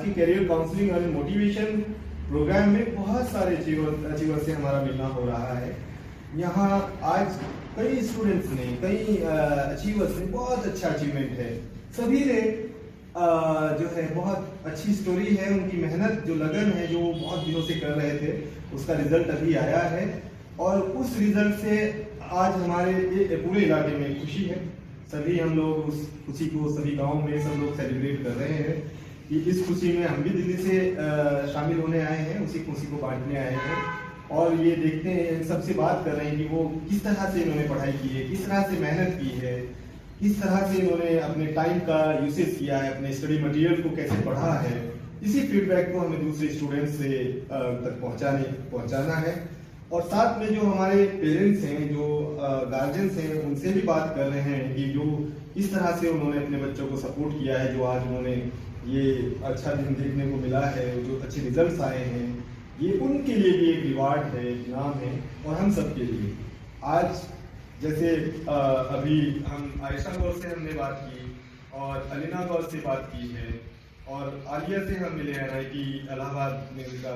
के career counselling और motivation programme में बहुत सारे अचीवर से हमारा मिलना हो रहा है। यहाँ आज कई स्टूडेंट्स ने, कई अचीवर्स ने बहुत अच्छा अचीवमेंट है। सभी ने जो है बहुत अच्छी स्टोरी है, उनकी मेहनत जो लगन है जो बहुत दिनों से कर रहे थे उसका रिजल्ट अभी आया है और उस रिजल्ट से आज हमारे पूरे इलाके में खुशी है। सभी हम लोग उस खुशी को सभी गांव में सब लोग सेलिब्रेट कर रहे हैं कि इस खुशी में हम भी दिल्ली से शामिल होने आए हैं, उसी खुशी को बांटने आए हैं और ये देखते हैं, सबसे बात कर रहे हैं कि वो किस तरह से इन्होंने पढ़ाई की है, किस तरह से मेहनत की है, किस तरह से इन्होंने अपने टाइम का यूसेज किया है, अपने स्टडी मटेरियल को कैसे पढ़ा है। इसी फीडबैक को हमें दूसरे स्टूडेंट्स से तक पहुंचाना है और साथ में जो हमारे पेरेंट्स हैं, जो गार्जियंस हैं, उनसे भी बात कर रहे हैं कि जो इस तरह से उन्होंने अपने बच्चों को सपोर्ट किया है, जो आज उन्होंने ये अच्छा दिन देखने को मिला है, जो अच्छे रिजल्ट्स आए हैं, ये उनके लिए भी एक रिवार्ड है, इनाम है और हम सबके लिए। आज जैसे अभी हम आयशा कौर से हमने बात की और अलीना कौर से बात की है और आलिया से हम मिले हैं कि इलाहाबाद में उनका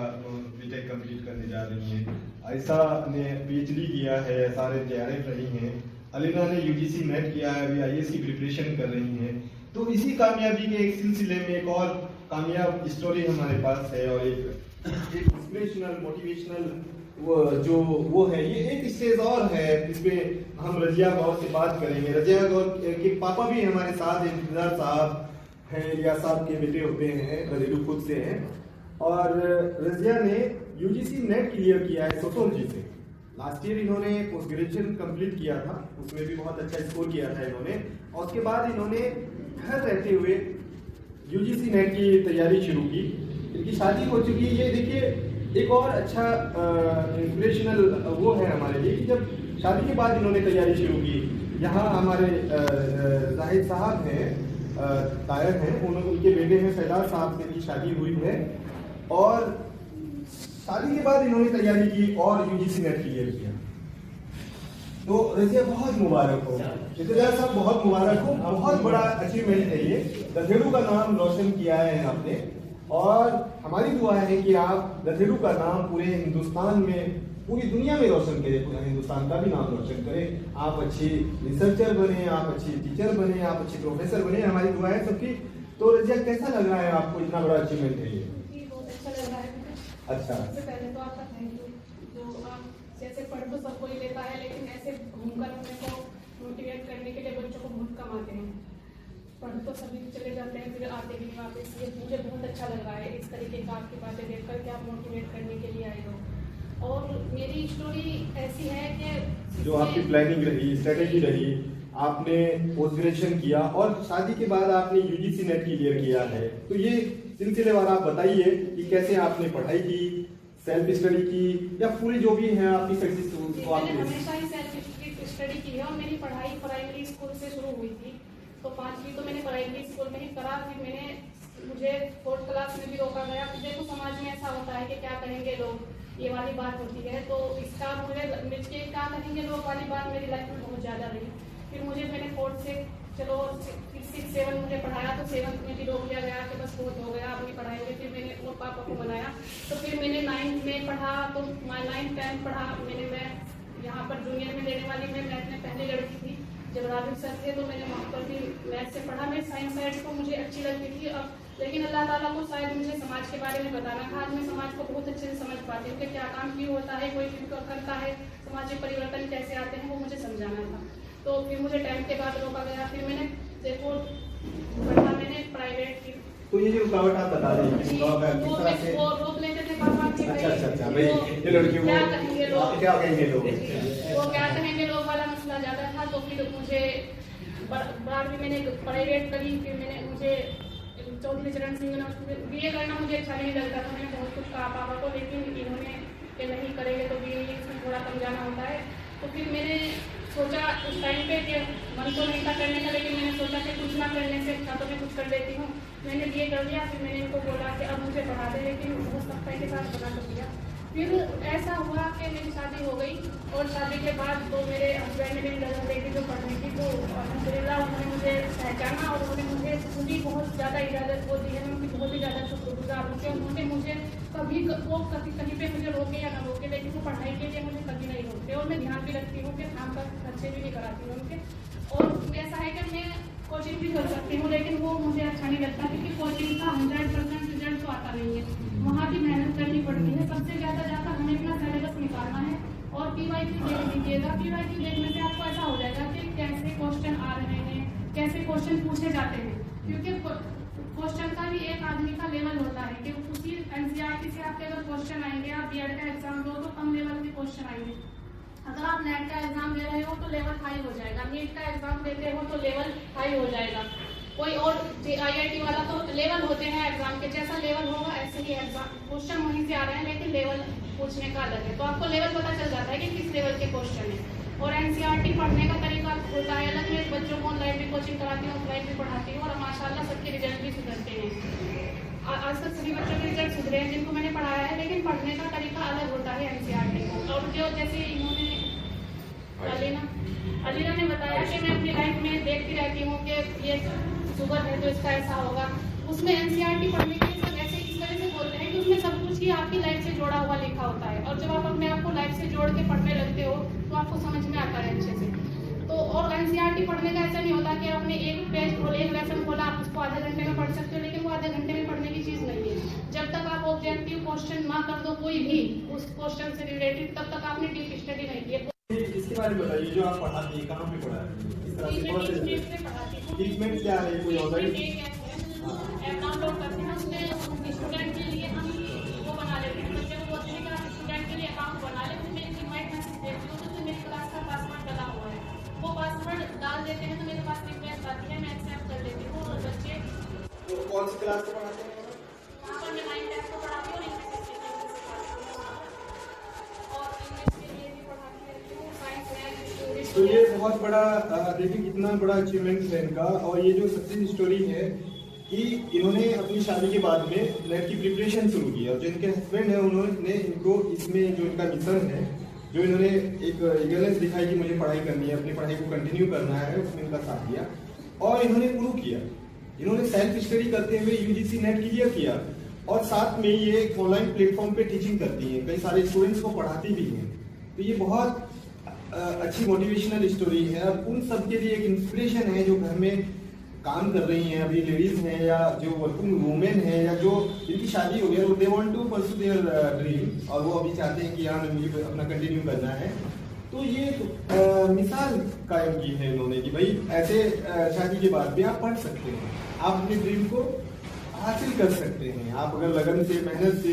बीटेक कंप्लीट करने जा रही हैं। आयशा ने पीएचडी किया है, सारे तैयारी रही हैं। अलीना ने यूजीसी नेट किया है, अभी आईएएस की प्रिपरेशन कर रही हैं। तो इसी कामयाबी के एक सिलसिले में एक और कामयाब स्टोरी हमारे पास है और एक इंस्पिरेशनल मोटिवेशनल वो है, ये एक स्टेज और है। इसमें हम रजिया गौर से बात करेंगे। रजिया गौर के पापा भी हमारे साथ इंतजार साहब हैं, रिया साहब के बेटे होते हैं, घरेलू खुद से हैं और रजिया ने यूजीसी नेट क्लियर किया है सोशोलॉजी से। लास्ट ईयर इन्होंने पोस्ट ग्रेजुएशन कंप्लीट किया था, उसमें भी बहुत अच्छा स्कोर किया था इन्होंने और उसके बाद इन्होंने घर रहते हुए यूजीसी नेट की तैयारी शुरू की। इनकी शादी हो चुकी है। ये देखिए एक और अच्छा इंस्पिरेशनल वो है हमारे लिए कि जब शादी के बाद इन्होंने तैयारी शुरू की। यहाँ हमारे जाहिद साहब हैं, तायर हैं, उनके बेटे हैं फैजाज साहब से की शादी हुई है और शादी के बाद इन्होंने तैयारी की और यूजीसी नेट क्लियर किया। तो रजिया बहुत मुबारक हो, रिश्तेदार साहब बहुत मुबारक हो, बहुत बड़ा अचीवमेंट है ये। गधेड़ू का नाम रोशन किया है आपने और हमारी दुआ है कि आप गधेड़ू का नाम पूरे हिंदुस्तान में, पूरी दुनिया में रोशन करें, पूरे हिंदुस्तान का भी नाम रोशन करें। आप अच्छी रिसर्चर बने, आप अच्छी टीचर बने, आप अच्छी प्रोफेसर बने, हमारी दुआ है सबकी। तो रजिया कैसा लग रहा है आपको, इतना बड़ा अचीवमेंट है ये? बहुत अच्छा लग रहा है। अच्छा, सबसे पहले तो आपका थैंक यू। जो आप जैसे पढ़ तो सब कोई लेता है लेकिन ऐसे घूमकर अपने को मोटिवेट करने के लिए बच्चों को बहुत कम आते हैं। पढ़ तो सभी चले जाते हैं फिर आते भी वापस। ये मुझे बहुत अच्छा लग रहा है इस तरीके का आपकी बातें देखकर कि आप मोटिवेट करने के लिए आए हो। और मेरी स्टोरी ऐसी है कि जो आपकी प्लानिंग रही, स्ट्रेटेजी रही, आपने पोस्ट ग्रेजुएशन किया और शादी के बाद आपने यूजीसी नेट क्लियर किया है। तो ये सिलसिलेवार आप बताइए कि कैसे आपने पढ़ाई की, सेल्फ स्टडी की या पूरी जो भी है आपकी सक्सेस को आपने? मैंने हमेशा ही सेल्फ स्टडी की है और मेरी पढ़ाई प्राइमरी स्कूल से शुरू हुई थी। तो 5वीं तो मैंने प्राइमरी स्कूल में ही करा। फिर मुझे 4th क्लास में भी रोका गया। फिर देखो समाज में ऐसा होता है कि क्या कहेंगे लोग, ये वाली बात होती है। तो इसका मुझे क्या कहेंगे लोग वाली बात मेरी लाइफ में बहुत ज़्यादा रही। फिर मैंने 4th से चलो 6, 7 मुझे पढ़ाया तो 7th में भी रोक दिया गया कि बस बहुत हो गया अपनी पढ़ाई में। फिर मैंने वो पापा को बनाया तो फिर मैंने 9th में पढ़ा। तो 9th 10th पढ़ा मैं यहाँ पर जूनियर में लेने वाली मैं मैथ में पहली लड़की थी। जब राजू सर थे तो मैंने वहाँ पर भी मैथ से पढ़ा। मैं साइंस साइड को मुझे अच्छी लगती थी अब लेकिन अल्लाह ताला को शायद मुझे समाज के बारे में बताना था। आज मैं समाज को बहुत अच्छे से समझ पाती हूँ कि क्या काम क्यों होता है, कोई क्यों करता है, समाज में परिवर्तन कैसे आते हैं, वो मुझे समझाना था। तो फिर मुझे 10th के बाद रोका गया। फिर मैंने देखो पढ़ा मैंने प्राइवेट की। तो ये जो रुकावट आप बता रहे हैं वो रोक लेते थे पापा के। अच्छा भाई, ये लड़कियों क्या कहेंगे लोग, क्या कहेंगे लोग, वो क्या कहेंगे लोग वाला मसला ज्यादा था। तो फिर मुझे बाद में मैंने प्राइवेट करी। फिर मुझे चौधरी चरण सिंह यूनिवर्सिटी बीए करना मुझे अच्छा नहीं लगता था। मैंने बहुत कुछ कहा पापा को लेकिन इन्होंने कि नहीं करेंगे तो बीए इसमें थोड़ा कम जाना होता है। तो फिर मैंने सोचा उस टाइम पे कि मन तो नहीं था करने का लेकिन मैंने सोचा कि कुछ ना करने से अच्छा तो मैं कुछ कर लेती हूँ। मैंने बीए कर लिया। फिर मैंने इनको बोला कि अब मुझे पढ़ा दे लेकिन बहुत सख्ताई के साथ बना कर दिया। फिर ऐसा हुआ कि मेरी शादी हो गई और शादी के बाद तो मेरे हस्बैंड ने मेरी नजर देखी जो पढ़ने की, तो अल्हम्दुलिल्लाह उन्होंने मुझे पहचाना और उन्होंने मुझे पूरी बहुत ज़्यादा इजाज़त वो दी है। मैं उनकी बहुत ही ज़्यादा शुक्रगुजार हूँ कि उन्होंने मुझे कभी वो कहीं पे मुझे रोके या ना रोके, लेकिन वो पढ़ाई के लिए मुझे कभी नहीं रोकते। और मैं ध्यान भी रखती हूँ कि काम का खर्चे भी नहीं कराती हूँ उनके। और ऐसा है कि मैं कोचिंग भी कर सकती हूँ, लेकिन वो मुझे अच्छा नहीं लगता क्योंकि कोचिंग का 100% रिजल्ट तो आता नहीं है, वहाँ भी मेहनत करनी पड़ती है। सबसे ज़्यादा जाकर हमें अपना सिलेबस निकालना है और PYQ देख लीजिएगा। PYQ देखने से आपको ऐसा हो जाएगा कि कैसे क्वेश्चन आ रहे हैं, कैसे क्वेश्चन पूछे जाते हैं, क्योंकि क्वेश्चन का भी एक आदमी का लेवल होता है कि उसी NCERT से आपके अगर क्वेश्चन आएंगे, आप B.Ed का एग्जाम दो तो कम लेवल के क्वेश्चन आएंगे। अगर आप नेट का एग्जाम दे रहे हो तो लेवल हाई हो जाएगा, नीट का एग्जाम देते हो तो लेवल हाई हो जाएगा। कोई और IIT वाला तो लेवल होते हैं एग्जाम के, जैसा लेवल होगा ऐसे ही एग्जाम क्वेश्चन वहीं से आ रहे हैं, लेकिन लेवल पूछने का अलग है, तो आपको लेवल पता चल जाता है कि किस लेवल के क्वेश्चन है। और NCERT पढ़ने का तरीका होता है अलग। मैं बच्चों को ऑनलाइन भी कोचिंग कराती हूँ, ऑफलाइन भी पढ़ाती हूँ और माशाल्लाह सबके रिजल्ट भी सुधरते हैं। आज तक सभी बच्चों के रिजल्ट सुधरे हैं जिनको मैंने पढ़ाया है, लेकिन पढ़ने का तरीका अलग होता है NCERT का। और जो जैसे इन्होंने अलीना ने बताया कि मैं अपनी लाइफ में देखती रहती हूँ कि ये शुगर है तो इसका ऐसा होगा, उसमें NCERT पढ़ने के लिए सब ऐसे इस तरह से बोलते हैं कि उसमें सब कुछ ही आपकी लाइफ से जोड़ा हुआ लिखा होता है। और जब आप अपने आप को लाइफ से जोड़ के पढ़ने लगते हो तो आपको समझ में आता है अच्छे से। तो और NCERT पढ़ने का ऐसा नहीं होता कि आपने एक पेज खोला, एक लेसन खोला, आप उसको आधे घंटे में पढ़ सकते हो, लेकिन वो आधे घंटे में पढ़ने की चीज़ नहीं है। जब तक आप ऑब्जेक्टिव क्वेश्चन ना कर दो कोई भी उस क्वेश्चन से रिलेटेड, तब तक आपने डीप स्टडी नहीं की है। इसके बारे में बताइए, जो आप पढ़ाती हैं कहाँ पे पढ़ा रही हैं, इस तरह से कौन से ट्रीटमेंट क्या है, कोई ऑनलाइन ऐप डाउनलोड करते हैं, उसमें स्टूडेंट के लिए हम वो बना लेते हैं। बच्चे को बोलते हैं कि आप स्टूडेंट के लिए अकाउंट बना लेते हैं, मेरी इनवाइट मैसेज देती हूँ तो मेरी क्लास का पासवर्ड डला हुआ है, वो पासवर्ड डाल देते हैं तो मेरे पास रिक्वेस्ट आती है, मैं एक्सेप्ट कर लेती हूँ। और बच्चे कौन सी क्लास से पढ़ाते हैं? यहाँ पर मैं 9th तक को पढ़ाती हूँ और इंग्लिश के लिए भी पढ़ाती रहती हूँ, साइंस मैथ। तो ये बहुत बड़ा देखिए कितना बड़ा अचीवमेंट है इनका। और ये जो सक्सेस स्टोरी है कि इन्होंने अपनी शादी के बाद में नेट की प्रिपरेशन शुरू की और जो इनके हस्बैंड है उन्होंने इनको इसमें जो इनका मिशन है, जो इन्होंने एक ईगरनेस दिखाई कि मुझे पढ़ाई करनी है, अपनी पढ़ाई को कंटिन्यू करना है, उसमें इनका साथ दिया और इन्होंने प्रूव किया। इन्होंने सेल्फ स्टडी करते हुए UGC नेट क्लियर किया और साथ में ये ऑनलाइन प्लेटफॉर्म पे टीचिंग करती हैं, कई सारे स्टूडेंट्स को पढ़ाती भी हैं। तो ये बहुत अच्छी मोटिवेशनल स्टोरी है। अब उन सब के लिए एक इंस्पिरेशन है जो घर में काम कर रही हैं, अभी लेडीज हैं या जो वर्किंग वुमेन हैं या जो जिनकी शादी हो गई और they want to pursue their dream और वो अभी चाहते हैं कि हाँ मुझे अपना कंटिन्यू करना है। तो ये मिसाल कायम की है इन्होंने कि भाई ऐसे शादी के बाद भी आप पढ़ सकते हैं, आप अपने ड्रीम को हासिल कर सकते हैं, आप अगर लगन से मेहनत से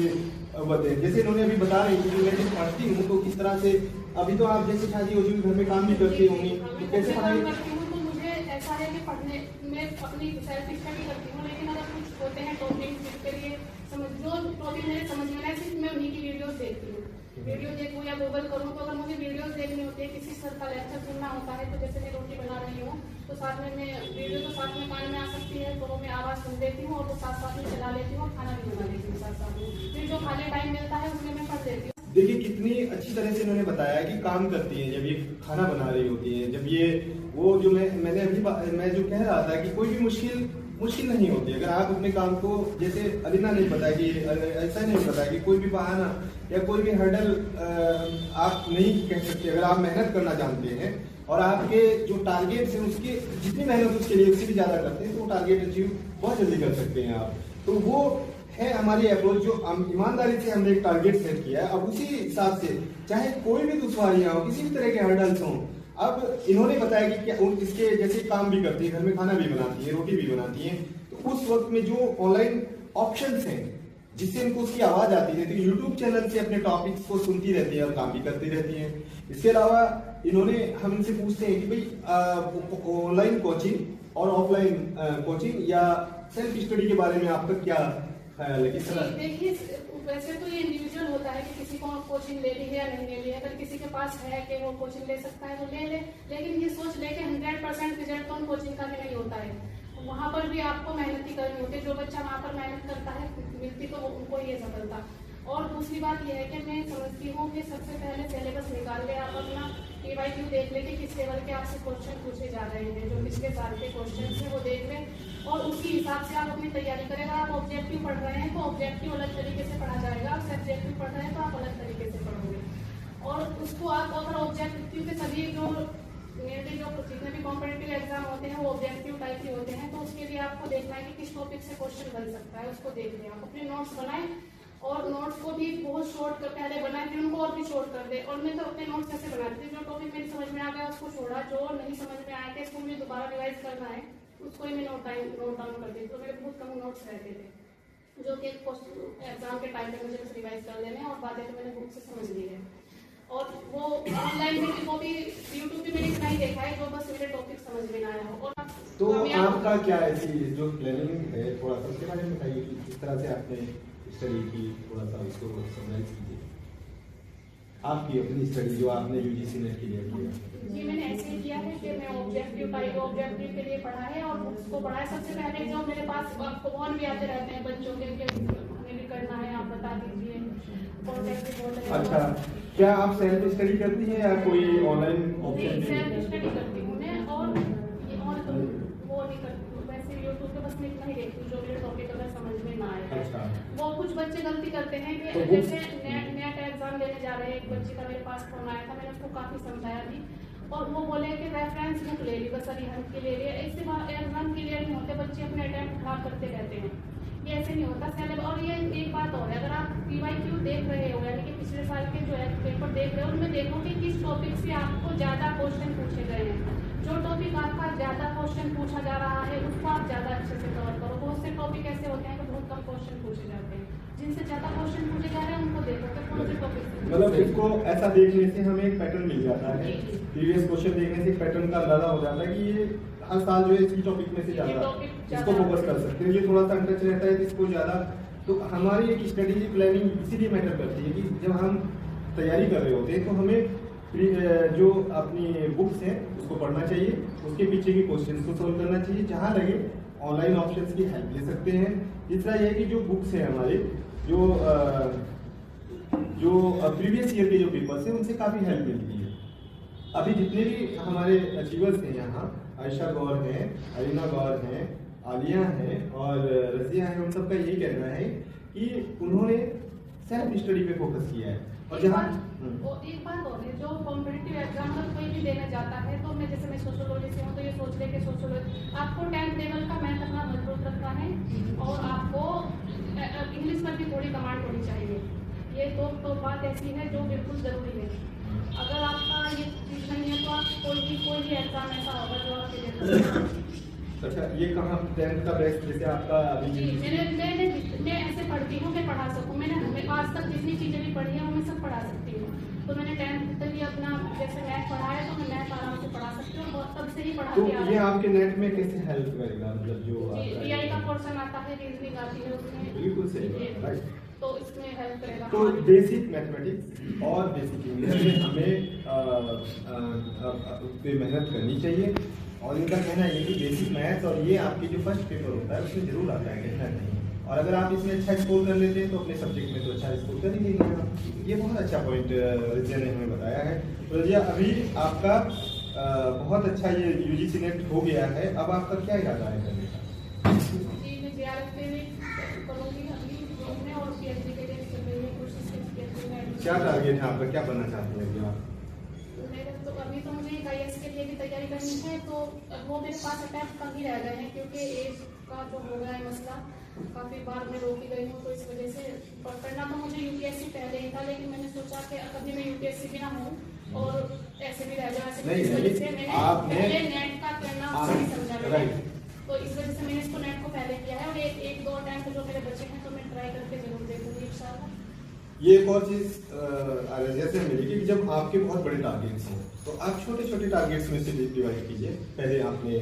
बताएं। जैसे इन्होंने अभी बता रही थी कि मैं जब पढ़ती हूँ तो किस तरह से, अभी तो आप जैसे शादी हो चुकी घर में काम भी करती होंगी, तो कैसे पढ़ाई करती हूँ? तो मुझे ऐसा है कि पढ़ने में अपनी सेल्फ स्टडी करती हूँ, लेकिन अगर कुछ होते हैं टॉपिक जिसके लिए जो टॉपिक मेरे समझ में आए सिर्फ मैं उन्हीं की वीडियोस देखती हूँ। वीडियो देखूँ या गूगल करूँ, तो अगर मुझे वीडियोस देखनी होती है, किसी सर का लेक्चर सुनना होता है, तो जैसे मैं रोटी बना रही हूँ तो साथ में मैं वीडियो तो साथ में कान में आ सकती है, तो मैं आवाज़ सुन लेती हूँ और वो साथ साथ में चला लेती हूँ और खाना भी बना लेती हूँ साथ साथ में। फिर जो खाली टाइम मिलता है उसमें मैं पढ़ लेती हूँ। देखिए कितनी अच्छी तरह से इन्होंने बताया कि काम करती हैं, जब ये खाना बना रही होती हैं, जब ये वो जो मैंने अभी मैं जो कह रहा था कि कोई भी मुश्किल नहीं होती। अगर आप अपने काम को, जैसे अलीना ने बताया कि ऐसा नहीं बताया कि कोई भी बहाना या कोई भी हर्डल आप नहीं कह सकते। अगर आप मेहनत करना जानते हैं और आपके जो टारगेट्स हैं उसकी जितनी मेहनत उसके लिए उससे भी ज़्यादा करते हैं तो वो टारगेट अचीव बहुत जल्दी कर सकते हैं आप। तो वो है हमारी अप्रोच, जो ईमानदारी से हमने एक टारगेट सेट किया है। अब उसी हिसाब से चाहे कोई भी दुश्वारियां हो, किसी भी तरह के हर्डल्स हों, अब इन्होंने बताया कि क्या इसके जैसे काम भी करती है, घर में खाना भी बनाती है, रोटी भी बनाती है, तो उस वक्त में जो ऑनलाइन ऑप्शंस हैं जिससे इनको उसकी आवाज आती रहती है, यूट्यूब चैनल से अपने टॉपिक्स को सुनती रहती है और काम भी करती रहती है। इसके अलावा इन्होंने हम इनसे पूछते हैं कि भाई ऑनलाइन कोचिंग और ऑफलाइन कोचिंग या सेल्फ स्टडी के बारे में आपका क्या ख्याल है, किस तरह? देखिए वैसे तो ये इंडिविजुअल होता है कि किसी को कोचिंग ले ली है या नहीं ले ली है। अगर किसी के पास है कि वो कोचिंग ले सकता है तो ले ले, लेकिन ये सोच ले कि 100% रिजल्ट तो उन कोचिंग का भी नहीं होता है। वहाँ पर भी आपको मेहनत ही करनी होती है। जो बच्चा वहाँ पर मेहनत करता है मिलती तो उनको ये सफलता। और दूसरी बात यह है कि मैं समझती हूँ कि सबसे पहले सिलेबस निकाल ले, आप अपना PYQ देख ले कि किस लेवल के आपसे क्वेश्चन पूछे जा रहे हैं, जो पिछले साल के क्वेश्चन हैं वो देख लें और उसी हिसाब से आप अपनी तैयारी करें। अगर आप ऑब्जेक्टिव पढ़ रहे हैं तो ऑब्जेक्टिव अलग तरीके से पढ़ा जाएगा, आप सब्जेक्टिव पढ़ रहे हैं तो आप अलग तरीके से पढ़ोगे। और उसको आप अगर ऑब्जेक्टिव के सभी जो मेनली जो जितने भी कॉम्पिटिटिव एग्जाम होते हैं वो ऑब्जेक्टिव टाइप के होते हैं, तो उसके लिए आपको देखना है कि किस टॉपिक से क्वेश्चन बन सकता है, उसको देख लें। आप अपने नोट्स बनाएं और नोट्स को भी बहुत शॉर्ट कर पहले बनाए, फिर उनको और भी शॉर्ट कर दे। और मैं तो अपने नोट्स ऐसे बनाती थी, जो टॉपिक मेरी समझ में आ गया उसको छोड़ा, जो नहीं समझ में आया कि इसको मुझे दोबारा रिवाइज करना है उसको ही मैं नोट डाउन कर दी। तो मेरे बहुत कम नोट्स रहते थे जो कि एग्जाम के टाइम पे मुझे बस रिवाइज कर लेने और बातें तो मैंने बुक से समझ ली है। और वो ऑनलाइन में वो भी यूट्यूब पे मैंने इतना ही देखा है जो बस मेरे टॉपिक समझ में ना आया हो। और तो आपका क्या ऐसी जो प्लानिंग है थोड़ा सा उसके बारे में बताइए कि किस तरह से आपने स्टडी की, थोड़ा सा उसको समराइज कीजिए। आपकी अपनी स्टडी जो आपने UGC नेट के लिए किया। जी मैंने ऐसे ही किया है कि मैं ऑब्जेक्टिव के लिए पढ़ा है और बुक्स को पढ़ा है। सबसे पहले जो मेरे पास फोन भी आते रहते हैं बच्चों के, हमें भी करना है, आप बता दीजिए। अच्छा, क्या आप सेल्फ स्टडी करती हैं या कोई ऑनलाइन ऑप्शन? सेल्फ स्टडी करती हूँ मैं और वो नहीं करती हूँ, वैसे यूट्यूब पे बस मैं इतना ही देखती हूँ जो मेरे टॉपिक अगर समझ में ना आए। अच्छा। वो कुछ बच्चे गलती करते हैं कि तो जैसे नेट एग्जाम देने जा रहे हैं, एक बच्चे का मेरे पास फोन आया था, मैंने उसको काफी समझाया भी और वो बोले कि रेफरेंस बुक ले ली, बस अरिहंत के ले लिया। इससे एग्जाम क्लियर नहीं होते, बच्चे अपने अटेम्प्ट खराब करते रहते हैं, ये ऐसे नहीं होता सिलेबस। और ये एक बात और है, अगर आप PYQ देख रहे हो यानी कि पिछले साल के जो है पेपर देख रहे हो, उनमें देखो कि किस टॉपिक से आपको ज्यादा क्वेश्चन पूछे गए हैं। जो टॉपिक आपका ज्यादा क्वेश्चन पूछा जा रहा है उसको आप ज्यादा अच्छे से कवर करो। बहुत से टॉपिक ऐसे होते हैं कि बहुत कम क्वेश्चन पूछे जाते हैं, जिनसे ज्यादा क्वेश्चन पूछे जा रहे हैं उनको देखो कि कौन से टॉपिक से। मतलब इसको ऐसा देखने से हमें एक पैटर्न मिल जाता है, प्रीवियस क्वेश्चन देखने से पैटर्न का अंदाजा हो जाता है कि ये हर साल जो है इसी टॉपिक में से ज्यादा इसको फोकस कर सकते हैं। ये थोड़ा सा अनटच रहता है इसको ज्यादा। तो हमारी एक स्ट्रेटेजी प्लानिंग इसीलिए मैटर करती है कि जब हम तैयारी कर रहे होते हैं तो हमें जो अपनी बुक्स हैं उसको पढ़ना चाहिए, उसके पीछे की क्वेश्चंस को सोल्व करना चाहिए, जहाँ लगे ऑनलाइन ऑप्शंस की हेल्प ले सकते हैं। तीसरा यह है कि जो बुक्स हैं हमारे जो प्रीवियस ईयर के जो पेपर्स हैं उनसे काफ़ी हेल्प मिलती है। अभी जितने भी हमारे अचीवर्स हैं यहाँ, आयशा गौर हैं, अरीना गौर हैं, आलिया हैं और रजिया हैं, उन सबका यही कहना है कि उन्होंने सेल्फ स्टडी पे फोकस किया है। और जहाँ एक बात और है, जो कॉम्पिटिटिव एग्जाम अगर कोई भी देने जाता है तो मैं जैसे मैं सोशियोलॉजी से हूँ तो ये सोच ले कि सोशियोलॉजी आपको 10th लेवल का मैथ अपना मजबूत रखना है और आपको इंग्लिश पर भी थोड़ी कमांड होनी चाहिए। ये तो बात ऐसी है जो बिल्कुल जरूरी है। अगर आपका ये चीज नहीं है तो आप कोई भी एग्जाम ऐसा होगा जो आपके लिए। अच्छा, ये कहाँ 10th का बेस्ट जैसे आपका अभी? मैं ऐसे पढ़ती हूँ कि पढ़ा सकूँ। मैंने आज तक जितनी चीजें भी पढ़ी हैं वो मैं सब पढ़ा सकती हूँ। तो मैंने 10th तक भी अपना जैसे मैथ पढ़ा है तो मैं मैथ आराम से पढ़ा सकती हूँ और तब से ही पढ़ाती आ रही हूँ। तो ये आपके नेट में कैसे हेल्प करेगा? मतलब जो DI का पोर्शन आता है, रीजनिंग आती है उसमें। बिल्कुल सही, राइट। तो इसमें हेल्प करेगा। तो बेसिक मैथमेटिक्स और बेसिक इंग्लिश में हमें पे मेहनत करनी चाहिए। और इनका कहना है कि बेसिक मैथ्स और ये आपके जो फर्स्ट पेपर होता है उसमें जरूर आता है, कहना नहीं। और अगर आप इसमें अच्छा स्कोर कर लेते हैं तो अपने सब्जेक्ट में तो अच्छा स्कोर कर ही लेंगे। ये बहुत अच्छा पॉइंट रजिया ने हमें बताया है। तो रजिया, अभी आपका बहुत अच्छा ये UGC नेट हो गया है, अब आपका क्या इरादा है करने का? जी, मैं JRF पे करूँगी अभी में और PhD के लिए कोशिश करती। क्या टारगेट है आपका, क्या बनना चाहते हैं आप? तो अभी तो मुझे IAS के लिए भी तैयारी करनी है, तो वो मेरे पास अटैम्प्ट कम ही रह गए हैं क्योंकि एज का जो हो गया है मसला, काफ़ी बार मैं रोकी गई हूँ। तो इस वजह से करना तो मुझे UPSC पहले ही था, लेकिन मैंने सोचा कि कभी मैं UPSC भी ना हूँ और ऐसे भी रह जाए। इस वजह से मैंने पहले नेट का करना सही समझा मैंने, तो इस वजह से मैंने इसको नेट को पहले किया है। और एक दो अटैम्प्ट जो मेरे बच्चे हैं तो मैं ट्राई करके जरूर देखूँगी इंशाल्लाह। ये एक और चीज जैसे मिली कि जब आपके बहुत बड़े टारगेट्स हों तो आप छोटे छोटे टारगेट्स में से डिवाइड कीजिए। पहले आपने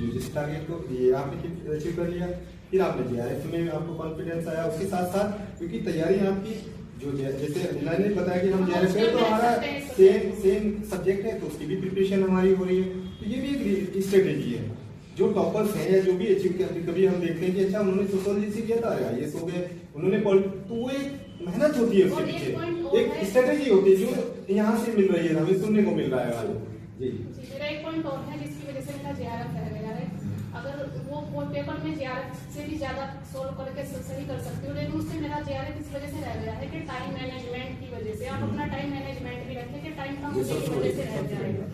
UGC टारगेट को ये आपने अचीव कर लिया, फिर आपने JRF में आपको कॉन्फिडेंस आया, उसके साथ साथ क्योंकि तैयारी आपकी जो जैसे अनिला ने बताया कि हम JRF में तो हमारा सेम सब्जेक्ट है तो उसकी भी प्रिपरेशन हमारी हो रही है। तो ये भी एक स्ट्रेटेजी है। जो टॉपर्स हैं या जो भी अचीव, कभी हम देखते हैं कि अच्छा उन्होंने सोशियोलॉजी से किया था, IAS हो गए, उन्होंने तो वो एक मेहनत होती है और उसके एक point पीछे, और एक है। स्ट्रेटेजी होती है जो यहाँ से मिल रही है, हमें सुनने को मिल रहा है वाले। जी जी, मेरा एक पॉइंट और है जिसकी वजह से मेरा JRF रह गया है। अगर वो पेपर में JRF से भी ज्यादा सोल्व करके सही कर सकती हूँ, लेकिन उससे मेरा JRF इस वजह से रह गया है कि टाइम मैनेजमेंट की वजह से। आप अपना टाइम मैनेजमेंट भी रखें कि टाइम कम होने की वजह से रह जाएगा,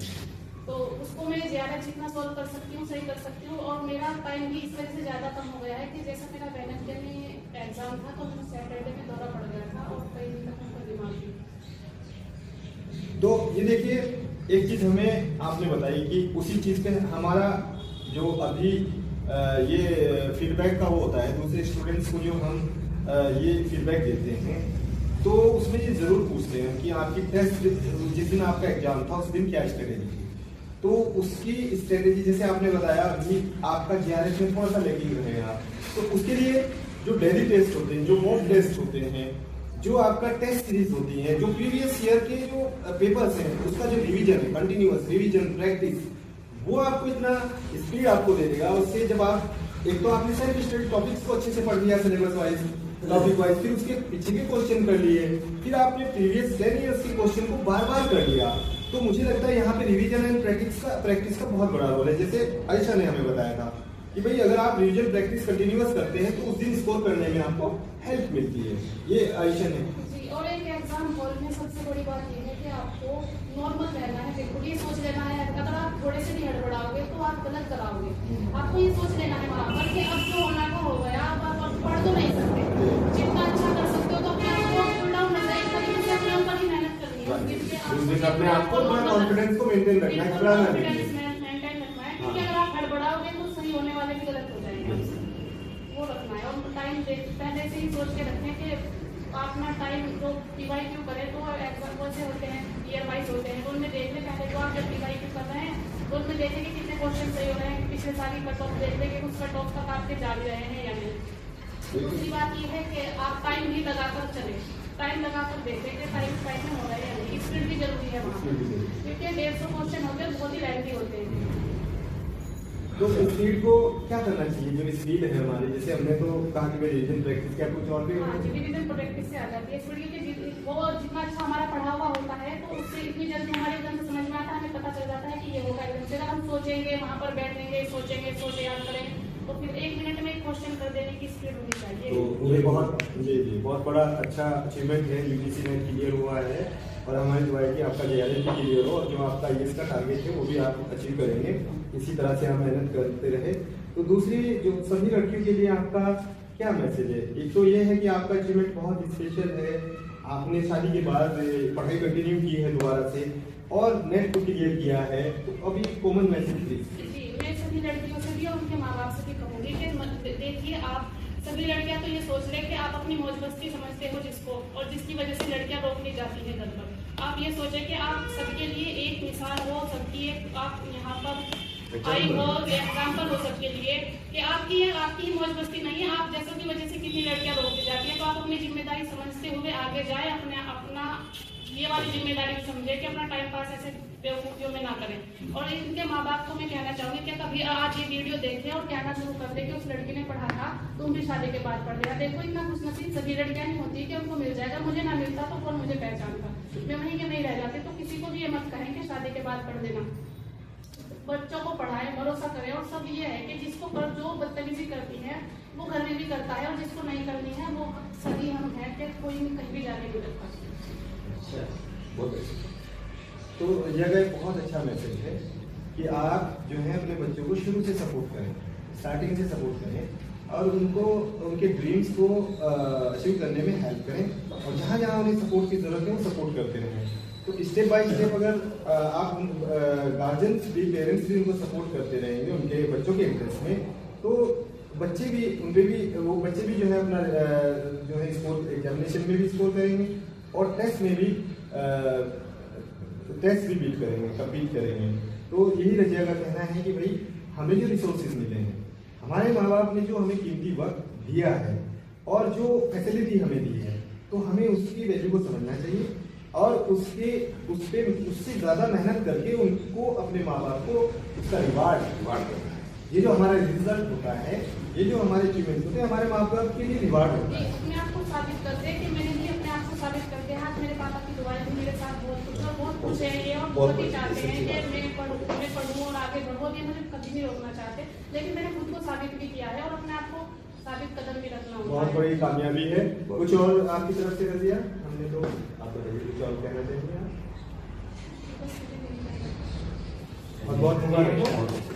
तो उसको मैं JRF जितना सोल्व कर सकती हूँ, सही कर सकती हूँ। और मेरा टाइम भी इस वजह से ज्यादा कम हो गया है कि जैसा मेरा वेडनेसडे में एग्जाम था तो मुझे सैटरडे में दौरा पड़ गया था और कई दिन तक उनका दिमाग भी। तो ये देखिए, एक चीज हमें आपने बताई कि उसी चीज पे हमारा जो अभी ये फीडबैक का वो होता है दूसरे स्टूडेंट्स को, जो हम ये फीडबैक देते हैं तो उसमें ये जरूर पूछते हैं कि आपकी टेस्ट जिस दिन आपका एग्जाम था उस दिन क्या स्ट्रेटेजी थी। तो उसकी स्ट्रेटेजी जैसे आपने बताया अभी आपका JRF में थोड़ा सा लैगिंग रहे आप, तो उसके लिए जो डेली टेस्ट होते हैं, जो मॉक टेस्ट होते हैं, जो आपका टेस्ट सीरीज होती है, जो प्रीवियस ईयर के जो पेपर्स हैं उसका जो रिवीजन है, कंटिन्यूअस रिवीजन प्रैक्टिस, वो आपको इतना स्पीड आपको दे देगा। उससे जब आप एक तो आपने सेल्फ स्टडी टॉपिक्स को अच्छे से पढ़ लिया सिलेबस वाइज, टॉपिक वाइज, फिर उसके पीछे के क्वेश्चन कर लिए, फिर आपने प्रीवियस 10 ईयर्स के क्वेश्चन को बार बार कर लिया, तो मुझे लगता है यहाँ पे रिवीजन एंड प्रैक्टिस का बहुत बड़ा रोल है। जैसे आयशा ने हमें बताया था कि भाई अगर आप रिवीजन प्रैक्टिस कंटिन्यूअस करते हैं तो उस दिन स्कोर करने में आपको हेल्प मिलती है। ये आयशा ने जी, और एक एग्जाम हॉल में सबसे बड़ी बात ये है कि आपको नॉर्मल रहना है, बिल्कुल ये सोच लेना है अगर आप थोड़े से भी हड़बड़ाओगे तो आप गलत कराओगे। आपको ये सोच लेना है वहाँ पर कि अब जो होना का हो गया, अब पढ़ तो नहीं सकते, जितना अच्छा कर सकते हो तो अपने आप को कूल डाउन हो जाए, एक तरीके से अपने ऊपर ही मेहनत करनी है। उस दिन अपने आप को अपना कॉन्फिडेंस को मेंटेन रखना है, घबराना नहीं है। मेंटेन रखना है, क्योंकि अगर आप हड़बड़ाओगे तो सही होने वाले भी गलत हो जाएंगे, वो रखना है। और टाइम पहले से ही सोच के रखें कि अपना टाइम जो PYQ करें तो एग्जाम से होते हैं, ईयर वाइज होते हैं, तो उनमें देख लें पहले तो आप जब PYQ कर रहे हैं तो उनमें देखें कि कितने क्वेश्चन सही हो रहे हैं, पिछले साल की कट ऑफ देख लें कि उस कट ऑफ तक आपके जा भी रहे हैं या नहीं। दूसरी बात ये है कि आप टाइम भी लगाकर चलें, टाइम लगाकर देखें कि टाइम में हो रहा है या नहीं। स्पीड भी जरूरी है वहाँ पर, क्योंकि 150 क्वेश्चन होते हैं, बहुत ही लेंथी होते हैं। तो स्पीड को क्या करना चाहिए, जो स्पीड है हमारी, जैसे हमने तो कहा कि रिवीजन प्रैक्टिस, क्या कुछ और भी हाँ जी, रिवीजन प्रैक्टिस से आ जाती है स्पीड, क्योंकि वो जितना अच्छा हमारा पढ़ा हुआ होता है तो उससे इतनी जल्दी हमारे एकदम से समझ में आता है, हमें पता चल जाता है कि ये होगा एकदम से। अगर हम सोचेंगे, वहाँ पर बैठेंगे, सोचेंगे, सोच याद करेंगे, तो फिर 1 मिनट में एक क्वेश्चन कर देने की स्पीड होनी चाहिए। तो ये बहुत जी बहुत बड़ा अच्छा अचीवमेंट है, UGC में क्लियर हुआ है और हमारी दुआ है कि आपका JRF भी क्लियर हो और जो आपका IAS का टारगेट है वो भी आप अचीव करेंगे। इसी तरह से हम मेहनत करते रहे। तो दूसरी जो सभी लड़कियों के लिए आपका क्या मैसेज है? एक तो ये है कि आपका अचीवमेंट बहुत स्पेशल है, आपने शादी के बाद पढ़ाई कंटिन्यू की है दोबारा से और नेट को क्लियर किया है, तो अभी कॉमन मैसेज प्लीज। जी, मैं सभी लड़कियों से भी और उनके माँ बाप से भी कहूँगी कि देखिए, आप सभी लड़कियां तो ये सोच रहे कि आप अपनी मौज मस्ती समझते हो जिसको, और जिसकी वजह से लड़कियां रोक ली जाती है घर पर। आप ये सोचें कि आप सबके लिए एक मिसाल हो, सबकी एक आप यहाँ पर आई हो, एग्जाम्पल हो सबके लिए कि आपकी मौज मस्ती नहीं है, आप जैसों की वजह से कितनी लड़कियां रोक दी जाती है। तो आप अपनी जिम्मेदारी समझते हुए आगे जाए, अपना ये वाली जिम्मेदारी समझे कि अपना टाइम पास ऐसे बेवकूफियों में ना करें। और इनके माँ बाप को मैं कहना चाहूंगी कि कभी आज ये वीडियो देखें और कहना शुरू कर दे कि उस लड़की ने पढ़ा था, तुम भी शादी के बाद पढ़ लिया। देखो, इतना खुशनसीब सभी लड़कियां नहीं होती कि उनको मिल जाएगा, मुझे ना मिलता तो कौन मुझे पहचानता, मैं वहीं के नहीं रह जाती। तो किसी को भी ये मत कहें कि शादी के बाद पढ़ देना, बच्चों को पढ़ाएं, भरोसा करें। और सब ये है कि जिसको जो बदतमीजी करती है वो घर में भी करता है, और जिसको नहीं करनी है वो सही हम है कि कोई कहीं भी जाने नहीं लगता। अच्छा, बहुत अच्छा। तो यह एक बहुत अच्छा मैसेज है कि आप जो है अपने बच्चों को शुरू से सपोर्ट करें, स्टार्टिंग से सपोर्ट करें और उनको उनके ड्रीम्स को अचीव करने में हेल्प करें, और जहाँ जहाँ उन्हें सपोर्ट की ज़रूरत है वो सपोर्ट करते रहें। तो स्टेप बाय स्टेप अगर आप गार्जियंस भी, पेरेंट्स भी उनको सपोर्ट करते रहेंगे उनके बच्चों के इंटरेस्ट में, तो बच्चे भी वो बच्चे भी जो है अपना जो है स्कोर एग्जामिनेशन में भी स्कोर करेंगे और टेस्ट में भी बीट करेंगे, कम्पीट करेंगे। तो यही रजिया का कहना है कि भाई हमें जो रिसोर्सेज मिले हैं, हमारे माँ बाप ने जो हमें कीमती वक्त दिया है और जो फैसिलिटी हमें दी है, तो हमें उसकी वैल्यू को समझना चाहिए और उससे ज़्यादा मेहनत करके उनको अपने माँ बाप को उसका रिवार्ड करना है। ये जो हमारा रिजल्ट होता है, ये जो हमारे अचीवमेंट होते हैं, हमारे माँ बाप के लिए रिवार्ड होता है। अपने आप को साबित करते हैं कि मैंने भी अपने खुश हैं ये और बहुत ही चाहते हैं कि मैं पढ़ूँ और आगे बढ़ूँ, ये मुझे कभी नहीं रोकना चाहते, लेकिन मैंने खुद को साबित भी किया है और अपने आप को साबित कदम भी रखना होगा। बहुत बड़ी कामयाबी है। कुछ और आपकी तरफ से रजिया हमने तो आप बताइए कुछ और कहना चाहेंगे? और बहुत मुबारक हो।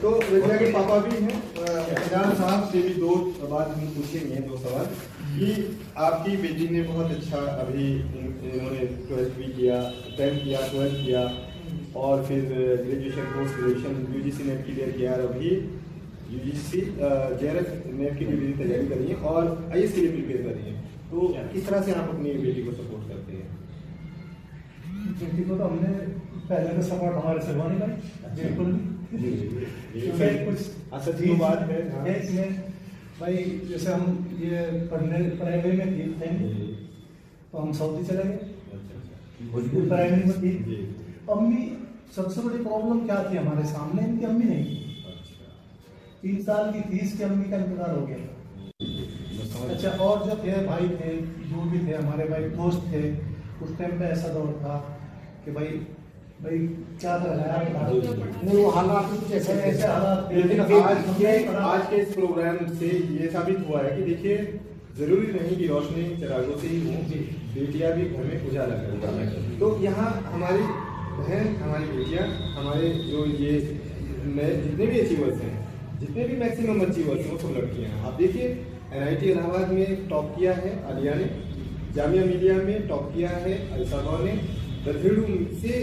तो रजिया के पापा भी हैं, फैजान साहब से भी दो बात हम पूछेंगे, दो सवाल कि आपकी बेटी ने बहुत अच्छा अभी इन्होंने 12th भी किया, 10th किया, 12th किया और फिर graduation post graduation UGC net clear किया और अभी UGC JRF नेट की भी तैयारी कर रही है और IAS के लिए प्रिपेयर कर रही है। तो किस तरह से आप अपनी बेटी को सपोर्ट करते हैं? बेटी को तो हमने पहले तो सपोर्ट हमारे से हुआ नहीं भाई, बिल्कुल नहीं। कुछ सच्ची बात है इसमें भाई, जैसे हम ये प्राइमरी में थे तो हम सऊदी चले गए, प्राइमरी में थी। अम्मी सबसे बड़ी प्रॉब्लम क्या थी हमारे सामने, इनकी अम्मी नहीं थी। 3 साल की थी, इसकी अम्मी का इंतजार हो गया। अच्छा, और जो थे भाई थे, जो भी थे हमारे भाई दोस्त थे, उस टाइम पे ऐसा दौर था कि भाई क्या नहीं, वो हालात कुछ ऐसे हालात। लेकिन आज के इस प्रोग्राम से ये साबित हुआ है कि देखिए जरूरी नहीं कि रोशनी चिरागों से ही हो, बेटियां भी घर में उजाला कर। तो यहाँ हमारी बहन, हमारी बेटियां, हमारे जो ये जितने भी अचीवर्स हैं, जितने भी मैक्सिमम अचीवर्स हैं वो सब लड़कियां हैं। आप देखिए NIT इलाहाबाद में टॉप किया है आलिया ने, जामिया मिलिया में टॉप किया है अलिसाबा ने, दरभेड़ू से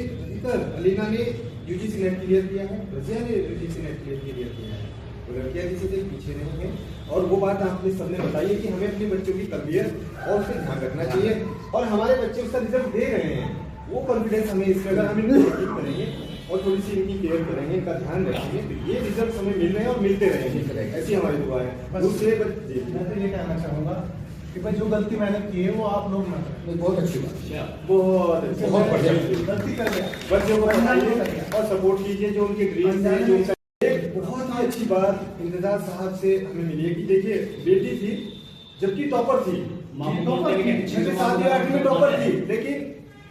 अलीना ने UGC नेट क्लियर किया है, रजिया ने UGC नेट क्लियर किया है। तो लड़कियां किसी से पीछे नहीं है। और वो बात आपने सबने बताई है कि हमें अपने बच्चों की तरबियत और उसका ध्यान रखना चाहिए और हमारे बच्चे उसका रिजल्ट दे रहे हैं। वो कॉन्फिडेंस हमें इसमें, अगर हम इनको करेंगे और थोड़ी सी इनकी केयर करेंगे, इनका ध्यान रखेंगे, तो ये रिजल्ट हमें मिल रहे हैं और मिलते रहेंगे। ऐसी हमारी दुआ है। दूसरे बच्चे मैं तो ये कहना चाहूँगा कि भाई जो गलती मैंने की है वो आप लोग ना करें। बहुत अच्छी बात, बहुत बढ़िया गलती कर गया, बच्चों को बताइए और सपोर्ट कीजिए जो उनके ड्रीम्स हैं, जो एक बहुत ही अच्छी बात इंतजार साहब से हमें मिली है कि देखिए बेटी थी जबकि टॉपर थी, 6वीं 7वीं 8वीं में टॉपर थी, लेकिन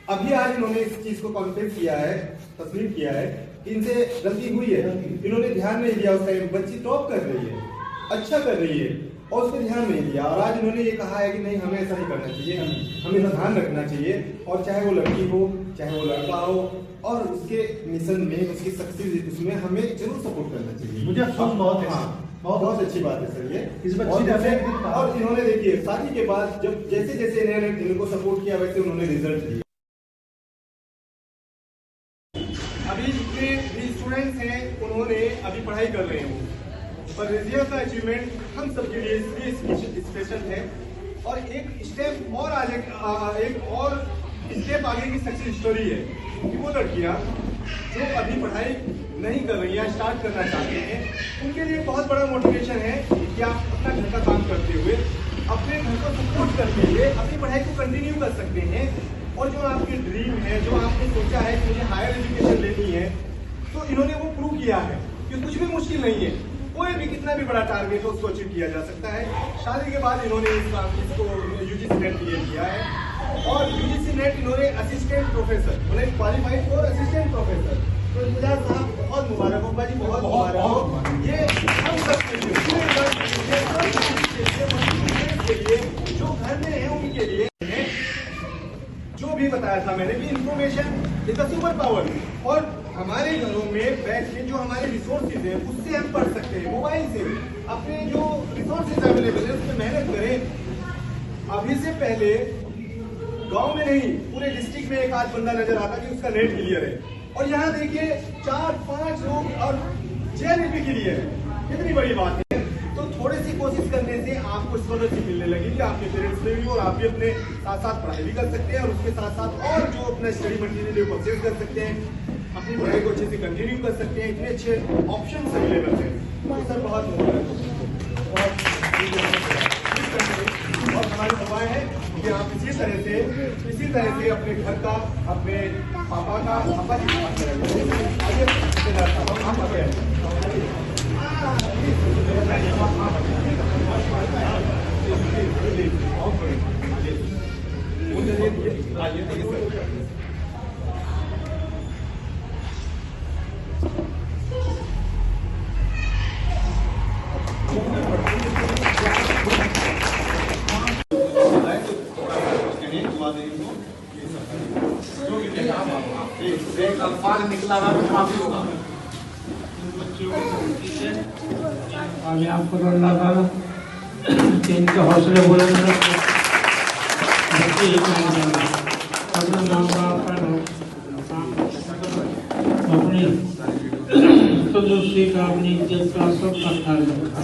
अभी आज इन्होंने इस चीज को कॉन्फेस किया है, तस्लीम किया है कि इनसे गलती हुई है, इन्होंने ध्यान नहीं दिया उस टाइम। बच्ची टॉप कर रही है, अच्छा कर रही है और उस पर ध्यान नहीं दिया और आज इन्होंने ये कहा है कि नहीं, हमें ऐसा नहीं करना चाहिए, हमें ध्यान रखना चाहिए। और चाहे वो लड़की हो चाहे वो लड़का हो, और उसके मिशन में, उसकी सक्सेस उसमें हमें जरूर सपोर्ट करना चाहिए। मुझे अफसोस बहुत है। हाँ, बहुत अच्छी बात है सर ये। इस बच्ची ने और इन्होंने देखिए शादी के बाद जब जैसे जैसे इन्होंने इनको सपोर्ट किया वैसे उन्होंने रिजल्ट दिया। अभी जितने भी स्टूडेंट्स हैं उन्होंने अभी पढ़ाई कर रहे हैं वो, पर रजिया का अचीवमेंट हम सबके लिए इसलिए स्पेशल है। और एक स्टेप और आगे, एक और स्टेप आगे की सक्सेस स्टोरी है कि वो लड़कियां जो अभी पढ़ाई नहीं कर रही हैं, स्टार्ट करना चाहते हैं, उनके लिए बहुत बड़ा मोटिवेशन है कि आप अपना घर का काम करते हुए, अपने घर को सपोर्ट करते हुए अपनी पढ़ाई को कंटिन्यू कर सकते हैं। और जो आपकी ड्रीम है, जो आपने सोचा है कि मुझे हायर एजुकेशन लेनी है, तो इन्होंने वो प्रूव किया है कि कुछ भी मुश्किल नहीं है, कोई भी कितना भी बड़ा टारगेट हो उसको अचीव किया जा सकता है। शादी के बाद इन्होंने इसको UGC नेट क्लियर किया है और UGC नेट इन्होंने असिस्टेंट प्रोफेसर, उन्हें क्वालिफाइड फॉर असिस्टेंट प्रोफेसर। तो इंतजार साहब बहुत मुबारक हो भाई, बहुत मुबारक हो। ये हम सब के लिए जो घर में है उनके लिए जो भी बताया था मैंने भी, information is a super power. और हमारे घरों में बैठ के जो हमारे रिसोर्सेज हैं उससे हम पढ़ सकते हैं, मोबाइल से अपने जो रिसोर्सेज अवेलेबल है उसमें मेहनत करें। अभी से पहले गांव में नहीं, पूरे डिस्ट्रिक्ट में एक आध बंदा नजर आता कि उसका नेट क्लियर है, और यहाँ देखिए 4-5 लोग और JRF क्लियर है। कितनी बड़ी बात है। तो थोड़ी सी कोशिश करने से आपको स्कॉलरशिप मिलने लगेगी, आपके पेरेंट्स में भी, और आप भी अपने साथ साथ पढ़ाई भी कर सकते हैं और उसके साथ साथ और जो अपना स्टडी मटेरियल है परचेज कर सकते हैं, अपनी पढ़ाई को अच्छे से कंटिन्यू कर सकते हैं। इतने अच्छे ऑप्शंस अवेलेबल हैं। तो सर बहुत और हमारी दुआ है कि आप इसी तरह से अपने घर का, अपने पापा का, पापा जी का एक अल्फाज निकला ना तो माफी होगा। कामयाब करो अल्लाह ताला, इनके हौसले बुलंद रखे, बच्चे ही कामयाब अपने माँ बाप का अपनी तंदुरुस्ती का, अपनी इज्जत का, सब का ख्याल रखा।